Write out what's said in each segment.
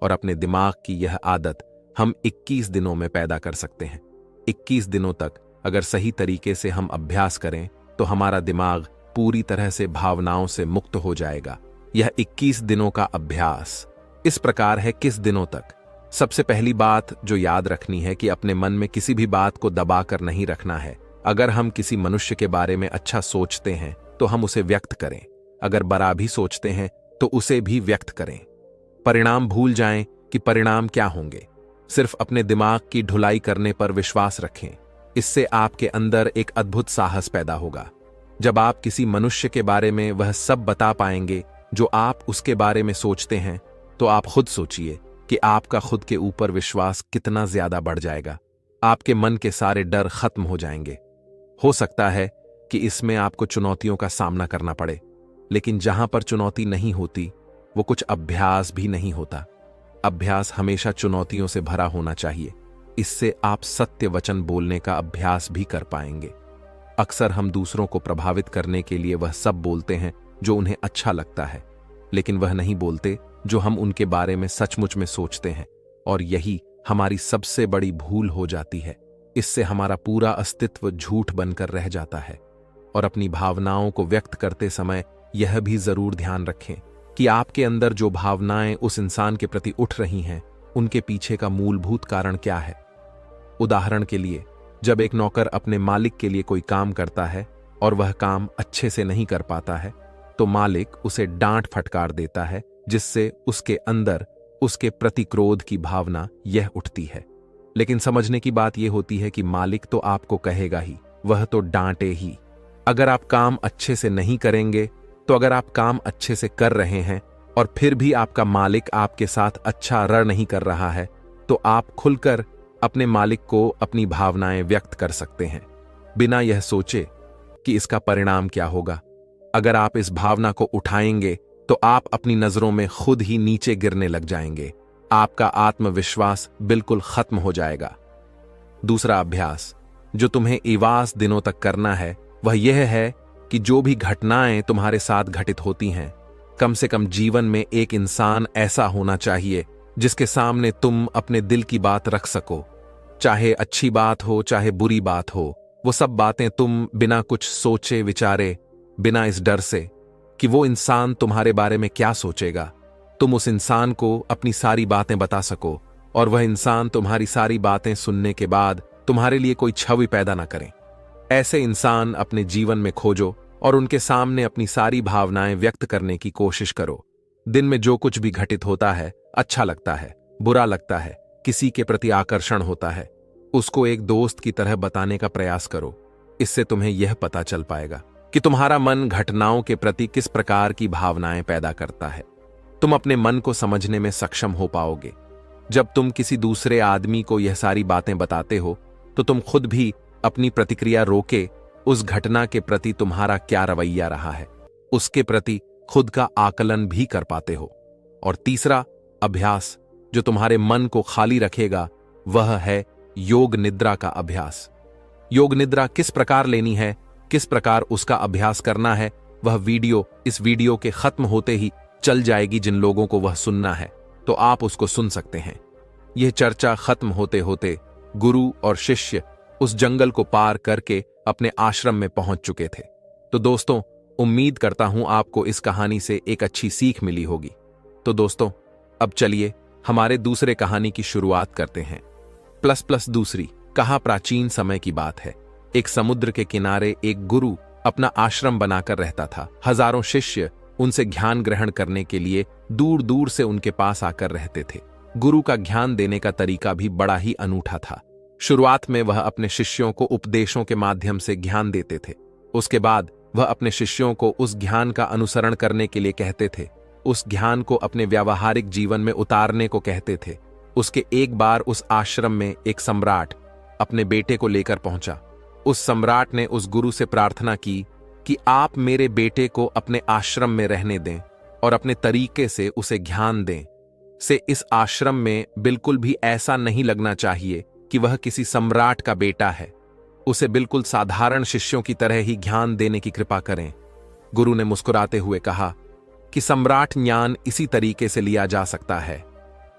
और अपने दिमाग की यह आदत हम 21 दिनों में पैदा कर सकते हैं। 21 दिनों तक अगर सही तरीके से हम अभ्यास करें तो हमारा दिमाग पूरी तरह से भावनाओं से मुक्त हो जाएगा। यह 21 दिनों का अभ्यास इस प्रकार है। किस दिनों तक? सबसे पहली बात जो याद रखनी है कि अपने मन में किसी भी बात को दबा कर नहीं रखना है। अगर हम किसी मनुष्य के बारे में अच्छा सोचते हैं तो हम उसे व्यक्त करें, अगर बुरा भी सोचते हैं तो उसे भी व्यक्त करें। परिणाम भूल जाएं कि परिणाम क्या होंगे। सिर्फ अपने दिमाग की ढुलाई करने पर विश्वास रखें। इससे आपके अंदर एक अद्भुत साहस पैदा होगा। जब आप किसी मनुष्य के बारे में वह सब बता पाएंगे जो आप उसके बारे में सोचते हैं, तो आप खुद सोचिए कि आपका खुद के ऊपर विश्वास कितना ज्यादा बढ़ जाएगा। आपके मन के सारे डर खत्म हो जाएंगे। हो सकता है कि इसमें आपको चुनौतियों का सामना करना पड़े, लेकिन जहां पर चुनौती नहीं होती वो कुछ अभ्यास भी नहीं होता। अभ्यास हमेशा चुनौतियों से भरा होना चाहिए। इससे आप सत्य वचन बोलने का अभ्यास भी कर पाएंगे। अक्सर हम दूसरों को प्रभावित करने के लिए वह सब बोलते हैं जो उन्हें अच्छा लगता है, लेकिन वह नहीं बोलते जो हम उनके बारे में सचमुच में सोचते हैं, और यही हमारी सबसे बड़ी भूल हो जाती है। इससे हमारा पूरा अस्तित्व झूठ बनकर रह जाता है। और अपनी भावनाओं को व्यक्त करते समय यह भी जरूर ध्यान रखें कि आपके अंदर जो भावनाएं उस इंसान के प्रति उठ रही हैं, उनके पीछे का मूलभूत कारण क्या है। उदाहरण के लिए, जब एक नौकर अपने मालिक के लिए कोई काम करता है और वह काम अच्छे से नहीं कर पाता है, तो मालिक उसे डांट फटकार देता है, जिससे उसके अंदर उसके प्रति क्रोध की भावना यह उठती है। लेकिन समझने की बात यह होती है कि मालिक तो आपको कहेगा ही, वह तो डांटे ही। अगर आप काम अच्छे से नहीं करेंगे, तो अगर आप काम अच्छे से कर रहे हैं और फिर भी आपका मालिक आपके साथ अच्छा रण नहीं कर रहा है, तो आप खुलकर अपने मालिक को अपनी भावनाएं व्यक्त कर सकते हैं, बिना यह सोचे कि इसका परिणाम क्या होगा। अगर आप इस भावना को उठाएंगे तो आप अपनी नजरों में खुद ही नीचे गिरने लग जाएंगे। आपका आत्मविश्वास बिल्कुल खत्म हो जाएगा। दूसरा अभ्यास जो तुम्हें 21 दिनों तक करना है वह यह है कि जो भी घटनाएं तुम्हारे साथ घटित होती हैं, कम से कम जीवन में एक इंसान ऐसा होना चाहिए जिसके सामने तुम अपने दिल की बात रख सको। चाहे अच्छी बात हो चाहे बुरी बात हो, वो सब बातें तुम बिना कुछ सोचे विचारे, बिना इस डर से कि वो इंसान तुम्हारे बारे में क्या सोचेगा, तुम उस इंसान को अपनी सारी बातें बता सको और वह इंसान तुम्हारी सारी बातें सुनने के बाद तुम्हारे लिए कोई छवि पैदा ना करें। ऐसे इंसान अपने जीवन में खोजो और उनके सामने अपनी सारी भावनाएं व्यक्त करने की कोशिश करो। दिन में जो कुछ भी घटित होता है, अच्छा लगता है, बुरा लगता है, किसी के प्रति आकर्षण होता है, उसको एक दोस्त की तरह बताने का प्रयास करो। इससे तुम्हें यह पता चल पाएगा कि तुम्हारा मन घटनाओं के प्रति किस प्रकार की भावनाएं पैदा करता है। तुम अपने मन को समझने में सक्षम हो पाओगे। जब तुम किसी दूसरे आदमी को यह सारी बातें बताते हो, तो तुम खुद भी अपनी प्रतिक्रिया रोके उस घटना के प्रति तुम्हारा क्या रवैया रहा है, उसके प्रति खुद का आकलन भी कर पाते हो। और तीसरा अभ्यास जो तुम्हारे मन को खाली रखेगा वह है योग निद्रा का अभ्यास। योग निद्रा किस प्रकार लेनी है, किस प्रकार उसका अभ्यास करना है, वह वीडियो इस वीडियो के खत्म होते ही चल जाएगी। जिन लोगों को वह सुनना है तो आप उसको सुन सकते हैं। यह चर्चा खत्म होते होते गुरु और शिष्य उस जंगल को पार करके अपने आश्रम में पहुंच चुके थे। तो दोस्तों, उम्मीद करता हूं आपको इस कहानी से एक अच्छी सीख मिली होगी। तो दोस्तों, अब चलिए हमारे दूसरे कहानी की शुरुआत करते हैं। प्लस दूसरी कहा प्राचीन समय की बात है। एक समुद्र के किनारे एक गुरु अपना आश्रम बनाकर रहता था। हजारों शिष्य उनसे ज्ञान ग्रहण करने के लिए दूर दूर से उनके पास आकर रहते थे। गुरु का ज्ञान देने का तरीका भी बड़ा ही अनूठा था। शुरुआत में वह अपने शिष्यों को उपदेशों के माध्यम से ज्ञान देते थे। उसके बाद वह अपने शिष्यों को उस ज्ञान का अनुसरण करने के लिए कहते थे, उस ज्ञान को अपने व्यावहारिक जीवन में उतारने को कहते थे। उसके एक बार उस आश्रम में एक सम्राट अपने बेटे को लेकर पहुंचा। उस सम्राट ने उस गुरु से प्रार्थना की कि आप मेरे बेटे को अपने आश्रम में रहने दें और अपने तरीके से उसे ज्ञान दें। से इस आश्रम में बिल्कुल भी ऐसा नहीं लगना चाहिए कि वह किसी सम्राट का बेटा है। उसे बिल्कुल साधारण शिष्यों की तरह ही ज्ञान देने की कृपा करें। गुरु ने मुस्कुराते हुए कहा कि सम्राट ज्ञान इसी तरीके से लिया जा सकता है।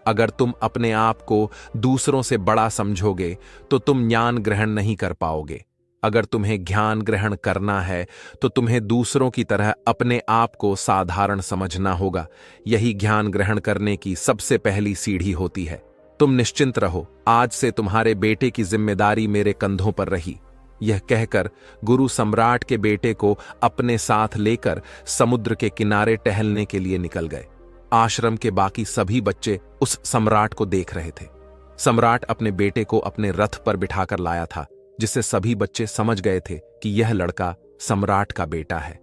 अगर तुम अपने आप को दूसरों से बड़ा समझोगे तो तुम ज्ञान ग्रहण नहीं कर पाओगे। अगर तुम्हें ज्ञान ग्रहण करना है तो तुम्हें दूसरों की तरह अपने आप को साधारण समझना होगा। यही ज्ञान ग्रहण करने की सबसे पहली सीढ़ी होती है। तुम निश्चिंत रहो, आज से तुम्हारे बेटे की जिम्मेदारी मेरे कंधों पर रही। यह कहकर गुरु सम्राट के बेटे को अपने साथ लेकर समुद्र के किनारे टहलने के लिए निकल गए। आश्रम के बाकी सभी बच्चे उस सम्राट को देख रहे थे। सम्राट अपने बेटे को अपने रथ पर बिठाकर लाया था, जिससे सभी बच्चे समझ गए थे कि यह लड़का सम्राट का बेटा है।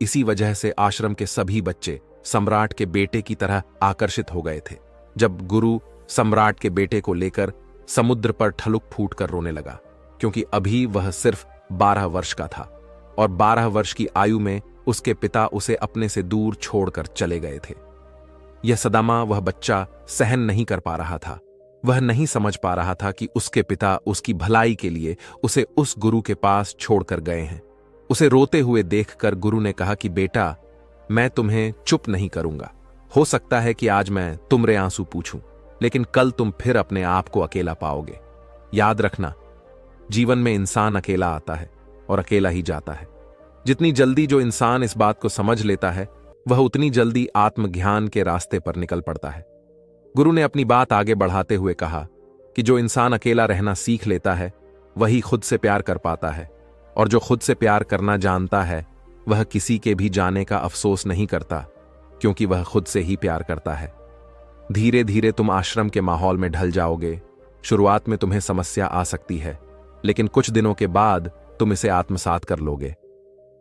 इसी वजह से आश्रम के सभी बच्चे सम्राट के बेटे की तरह आकर्षित हो गए थे। जब गुरु सम्राट के बेटे को लेकर समुद्र पर ठलुक फूट कर रोने लगा, क्योंकि अभी वह सिर्फ 12 वर्ष का था और 12 वर्ष की आयु में उसके पिता उसे अपने से दूर छोड़कर चले गए थे। यह सदमा वह बच्चा सहन नहीं कर पा रहा था। वह नहीं समझ पा रहा था कि उसके पिता उसकी भलाई के लिए उसे उस गुरु के पास छोड़कर गए हैं। उसे रोते हुए देखकर गुरु ने कहा कि बेटा, मैं तुम्हें चुप नहीं करूंगा। हो सकता है कि आज मैं तुमरे आंसू पूछूं, लेकिन कल तुम फिर अपने आप को अकेला पाओगे। याद रखना, जीवन में इंसान अकेला आता है और अकेला ही जाता है। जितनी जल्दी जो इंसान इस बात को समझ लेता है, वह उतनी जल्दी आत्मज्ञान के रास्ते पर निकल पड़ता है। गुरु ने अपनी बात आगे बढ़ाते हुए कहा कि जो इंसान अकेला रहना सीख लेता है, वही खुद से प्यार कर पाता है, और जो खुद से प्यार करना जानता है, वह किसी के भी जाने का अफसोस नहीं करता, क्योंकि वह खुद से ही प्यार करता है। धीरे धीरे तुम आश्रम के माहौल में ढल जाओगे। शुरुआत में तुम्हें समस्या आ सकती है, लेकिन कुछ दिनों के बाद तुम इसे आत्मसात कर लोगे।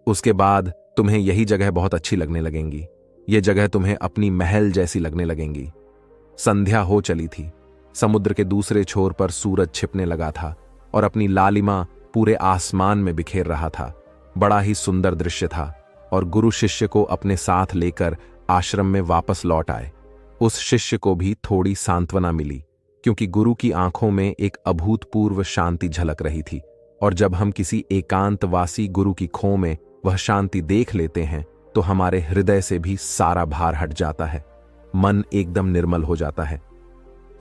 उसके बाद तुम्हें यही जगह बहुत अच्छी लगने लगेंगी। ये जगह तुम्हें अपनी महल जैसी लगने लगेंगी। संध्या हो चली थी। समुद्र के दूसरे छोर पर सूरज छिपने लगा था और अपनी लालिमा पूरे आसमान में बिखेर रहा था। बड़ा ही सुंदर दृश्य था और गुरु शिष्य को अपने साथ लेकर आश्रम में वापस लौट आए। उस शिष्य को भी थोड़ी सांत्वना मिली, क्योंकि गुरु की आंखों में एक अभूतपूर्व शांति झलक रही थी, और जब हम किसी एकांतवासी गुरु की खो में वह शांति देख लेते हैं तो हमारे हृदय से भी सारा भार हट जाता है। मन एकदम निर्मल हो जाता है।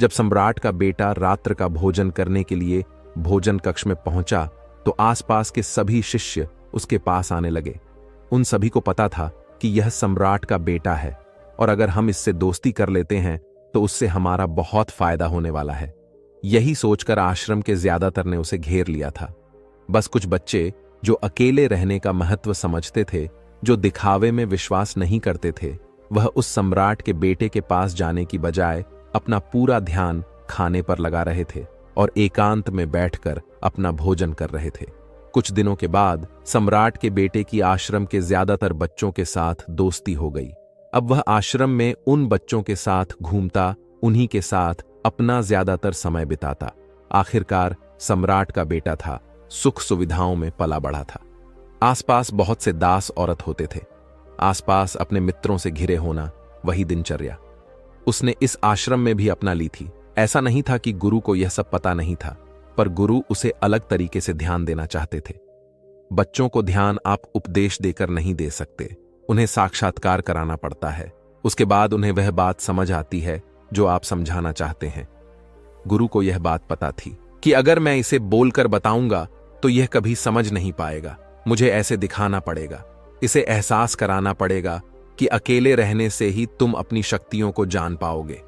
जब सम्राट का बेटा रात्र का भोजन करने के लिए भोजन कक्ष में पहुंचा तो आसपास के सभी शिष्य उसके पास आने लगे। उन सभी को पता था कि यह सम्राट का बेटा है, और अगर हम इससे दोस्ती कर लेते हैं तो उससे हमारा बहुत फायदा होने वाला है। यही सोचकर आश्रम के ज्यादातर ने उसे घेर लिया था। बस कुछ बच्चे जो अकेले रहने का महत्व समझते थे, जो दिखावे में विश्वास नहीं करते थे, वह उस सम्राट के बेटे के पास जाने की बजाय अपना पूरा ध्यान खाने पर लगा रहे थे और एकांत में बैठकर अपना भोजन कर रहे थे। कुछ दिनों के बाद सम्राट के बेटे की आश्रम के ज्यादातर बच्चों के साथ दोस्ती हो गई। अब वह आश्रम में उन बच्चों के साथ घूमता, उन्हीं के साथ अपना ज्यादातर समय बिताता। आखिरकार सम्राट का बेटा था, सुख सुविधाओं में पला बढ़ा था। आसपास बहुत से दास औरत होते थे। आसपास अपने मित्रों से घिरे होना, वही दिनचर्या उसने इस आश्रम में भी अपना ली थी। ऐसा नहीं था कि गुरु को यह सब पता नहीं था, पर गुरु उसे अलग तरीके से ध्यान देना चाहते थे। बच्चों को ध्यान आप उपदेश देकर नहीं दे सकते, उन्हें साक्षात्कार कराना पड़ता है। उसके बाद उन्हें वह बात समझ आती है जो आप समझाना चाहते हैं। गुरु को यह बात पता थी कि अगर मैं इसे बोलकर बताऊंगा तो यह कभी समझ नहीं पाएगा। मुझे ऐसे दिखाना पड़ेगा, इसे एहसास कराना पड़ेगा कि अकेले रहने से ही तुम अपनी शक्तियों को जान पाओगे।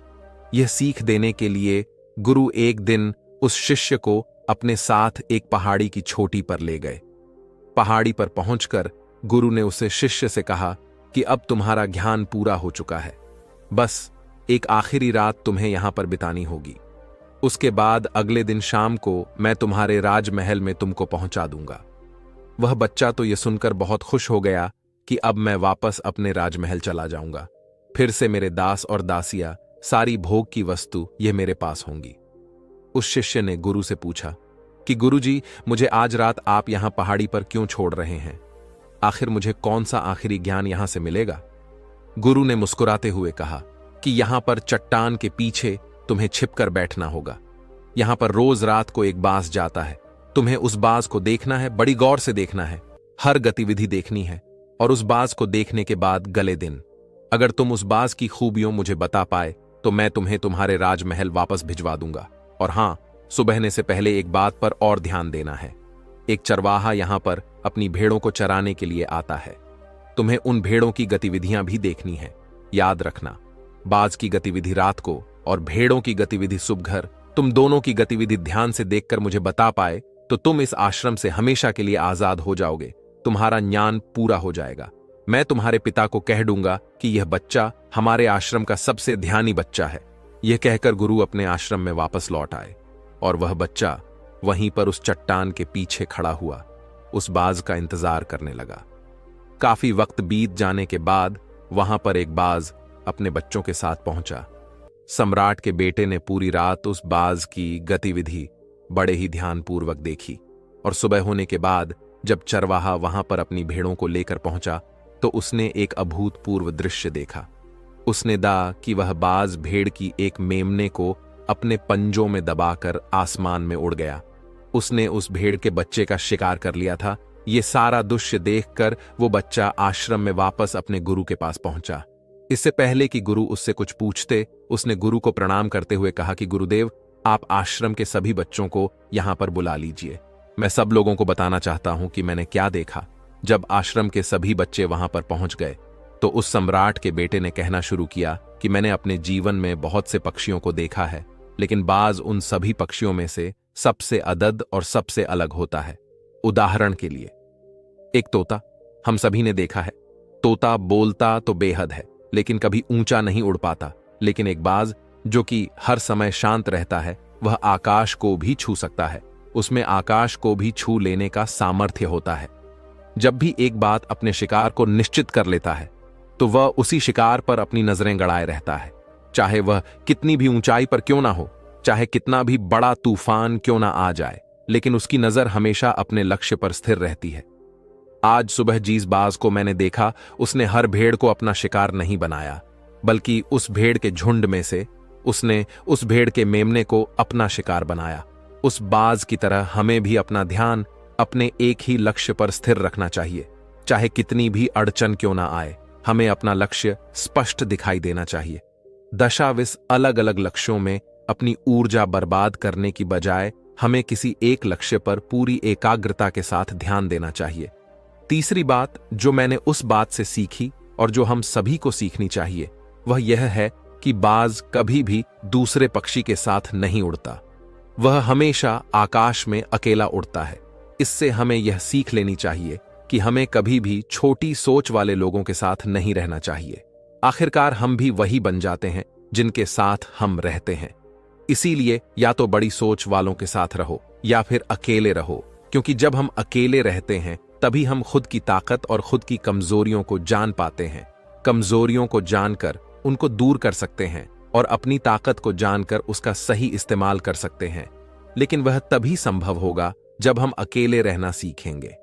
यह सीख देने के लिए गुरु एक दिन उस शिष्य को अपने साथ एक पहाड़ी की चोटी पर ले गए। पहाड़ी पर पहुंचकर गुरु ने उसे शिष्य से कहा कि अब तुम्हारा ज्ञान पूरा हो चुका है, बस एक आखिरी रात तुम्हें यहां पर बितानी होगी। उसके बाद अगले दिन शाम को मैं तुम्हारे राजमहल में तुमको पहुंचा दूंगा। वह बच्चा तो यह सुनकर बहुत खुश हो गया कि अब मैं वापस अपने राजमहल चला जाऊंगा। फिर से मेरे दास और दासियां, सारी भोग की वस्तु यह मेरे पास होंगी। उस शिष्य ने गुरु से पूछा कि गुरुजी, मुझे आज रात आप यहां पहाड़ी पर क्यों छोड़ रहे हैं? आखिर मुझे कौन सा आखिरी ज्ञान यहां से मिलेगा? गुरु ने मुस्कुराते हुए कहा कि यहां पर चट्टान के पीछे तुम्हें छिपकर बैठना होगा। यहां पर रोज रात को एक बाज जाता है, तुम्हें उस बाज को देखना है, बड़ी गौर से देखना है, हर गतिविधि देखनी है, और उस बाज को देखने के बाद गले दिन अगर तुम उस बाज की खूबियों मुझे बता पाए तो तो मैं तुम्हें तुम्हारे राजमहल वापस भिजवा दूंगा। और हां, सुबहने से पहले एक बात पर और ध्यान देना है। एक चरवाहा यहां पर अपनी भेड़ों को चराने के लिए आता है। तुम्हें उन भेड़ों की गतिविधियां भी देखनी है। याद रखना, बाज की गतिविधि रात को और भेड़ों की गतिविधि सुबह। तुम दोनों की गतिविधि ध्यान से देखकर मुझे बता पाए तो तुम इस आश्रम से हमेशा के लिए आजाद हो जाओगे। तुम्हारा ज्ञान पूरा हो जाएगा। मैं तुम्हारे पिता को कह दूंगा कि यह बच्चा हमारे आश्रम का सबसे ध्यानी बच्चा है। यह कहकर गुरु अपने आश्रम में वापस लौट आए और वह बच्चा वहीं पर उस चट्टान के पीछे खड़ा हुआ उस बाज का इंतजार करने लगा। काफी वक्त बीत जाने के बाद वहां पर एक बाज अपने बच्चों के साथ पहुंचा। सम्राट के बेटे ने पूरी रात उस बाज की गतिविधि बड़े ही ध्यानपूर्वक देखी और सुबह होने के बाद जब चरवाहा वहां पर अपनी भेड़ों को लेकर पहुंचा तो उसने एक अभूतपूर्व दृश्य देखा। उसने दा कि वह बाज भेड़ की एक मेमने को अपने पंजों में दबाकर आसमान में उड़ गया। उसने उस भेड़ के बच्चे का शिकार कर लिया था। ये सारा दृश्य देखकर वो बच्चा आश्रम में वापस अपने गुरु के पास पहुंचा। इससे पहले कि गुरु उससे कुछ पूछते, उसने गुरु को प्रणाम करते हुए कहा कि गुरुदेव, आप आश्रम के सभी बच्चों को यहां पर बुला लीजिए। मैं सब लोगों को बताना चाहता हूं कि मैंने क्या देखा। जब आश्रम के सभी बच्चे वहां पर पहुंच गए तो उस सम्राट के बेटे ने कहना शुरू किया कि मैंने अपने जीवन में बहुत से पक्षियों को देखा है, लेकिन बाज उन सभी पक्षियों में से सबसे अदद और सबसे अलग होता है। उदाहरण के लिए, एक तोता हम सभी ने देखा है। तोता बोलता तो बेहद है, लेकिन कभी ऊंचा नहीं उड़ पाता। लेकिन एक बाज जो कि हर समय शांत रहता है, वह आकाश को भी छू सकता है। उसमें आकाश को भी छू लेने का सामर्थ्य होता है। जब भी एक बाज अपने शिकार को निश्चित कर लेता है तो वह उसी शिकार पर अपनी नजरें गड़ाए रहता है, चाहे वह कितनी भी ऊंचाई पर क्यों ना हो, चाहे कितना भी बड़ा तूफान क्यों ना आ जाए, लेकिन उसकी नजर हमेशा अपने लक्ष्य पर स्थिर रहती है। आज सुबह जिस बाज को मैंने देखा, उसने हर भेड़ को अपना शिकार नहीं बनाया, बल्कि उस भेड़ के झुंड में से उसने उस भेड़ के मेमने को अपना शिकार बनाया। उस बाज की तरह हमें भी अपना ध्यान अपने एक ही लक्ष्य पर स्थिर रखना चाहिए। चाहे कितनी भी अड़चन क्यों ना आए, हमें अपना लक्ष्य स्पष्ट दिखाई देना चाहिए। दशाविश अलग अलग लक्ष्यों में अपनी ऊर्जा बर्बाद करने की बजाय हमें किसी एक लक्ष्य पर पूरी एकाग्रता के साथ ध्यान देना चाहिए। तीसरी बात जो मैंने उस बात से सीखी और जो हम सभी को सीखनी चाहिए, वह यह है कि बाज कभी भी दूसरे पक्षी के साथ नहीं उड़ता। वह हमेशा आकाश में अकेला उड़ता है। इससे हमें यह सीख लेनी चाहिए कि हमें कभी भी छोटी सोच वाले लोगों के साथ नहीं रहना चाहिए। आखिरकार हम भी वही बन जाते हैं जिनके साथ हम रहते हैं। इसीलिए या तो बड़ी सोच वालों के साथ रहो या फिर अकेले रहो, क्योंकि जब हम अकेले रहते हैं तभी हम खुद की ताकत और खुद की कमजोरियों को जान पाते हैं। कमजोरियों को जानकर उनको दूर कर सकते हैं और अपनी ताकत को जानकर उसका सही इस्तेमाल कर सकते हैं। लेकिन वह तभी संभव होगा जब हम अकेले रहना सीखेंगे।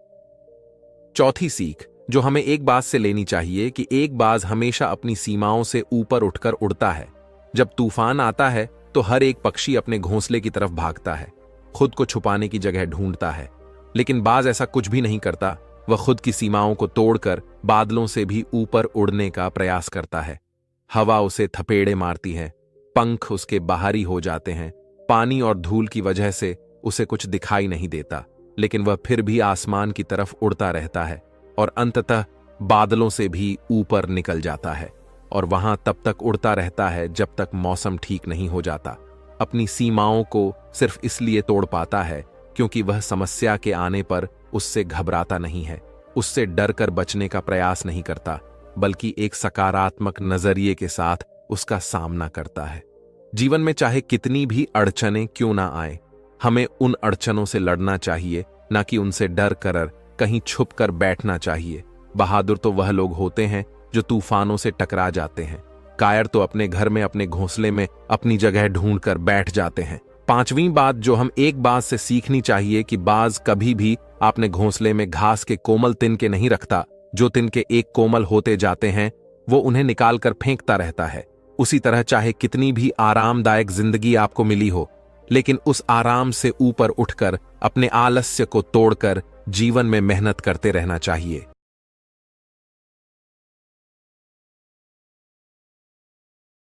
चौथी सीख जो हमें एक बात से लेनी चाहिए कि एक बाज हमेशा अपनी सीमाओं से ऊपर उठकर उड़ता है। जब तूफान आता है तो हर एक पक्षी अपने घोंसले की तरफ भागता है, खुद को छुपाने की जगह ढूंढता है। लेकिन बाज ऐसा कुछ भी नहीं करता। वह खुद की सीमाओं को तोड़कर बादलों से भी ऊपर उड़ने का प्रयास करता है। हवा उसे थपेड़े मारती है, पंख उसके बाहरी हो जाते हैं, पानी और धूल की वजह से उसे कुछ दिखाई नहीं देता, लेकिन वह फिर भी आसमान की तरफ उड़ता रहता है और अंततः बादलों से भी ऊपर निकल जाता है और वहां तब तक उड़ता रहता है जब तक मौसम ठीक नहीं हो जाता। अपनी सीमाओं को सिर्फ इसलिए तोड़ पाता है क्योंकि वह समस्या के आने पर उससे घबराता नहीं है, उससे डर कर बचने का प्रयास नहीं करता, बल्कि एक सकारात्मक नजरिए के साथ उसका सामना करता है। जीवन में चाहे कितनी भी अड़चनें क्यों ना आए, हमें उन अड़चनों से लड़ना चाहिए, ना कि उनसे डर कर कहीं छुप कर बैठना चाहिए। बहादुर तो वह लोग होते हैं जो तूफानों से टकरा जाते हैं। कायर तो अपने घर में अपने घोंसले में अपनी जगह ढूंढकर बैठ जाते हैं। पांचवीं बात जो हम एक बात से सीखनी चाहिए कि बाज कभी भी अपने घोंसले में घास के कोमल तिनके नहीं रखता। जो तिनके एक कोमल होते जाते हैं वो उन्हें निकालकर फेंकता रहता है। उसी तरह चाहे कितनी भी आरामदायक जिंदगी आपको मिली हो, लेकिन उस आराम से ऊपर उठकर अपने आलस्य को तोड़कर जीवन में मेहनत करते रहना चाहिए।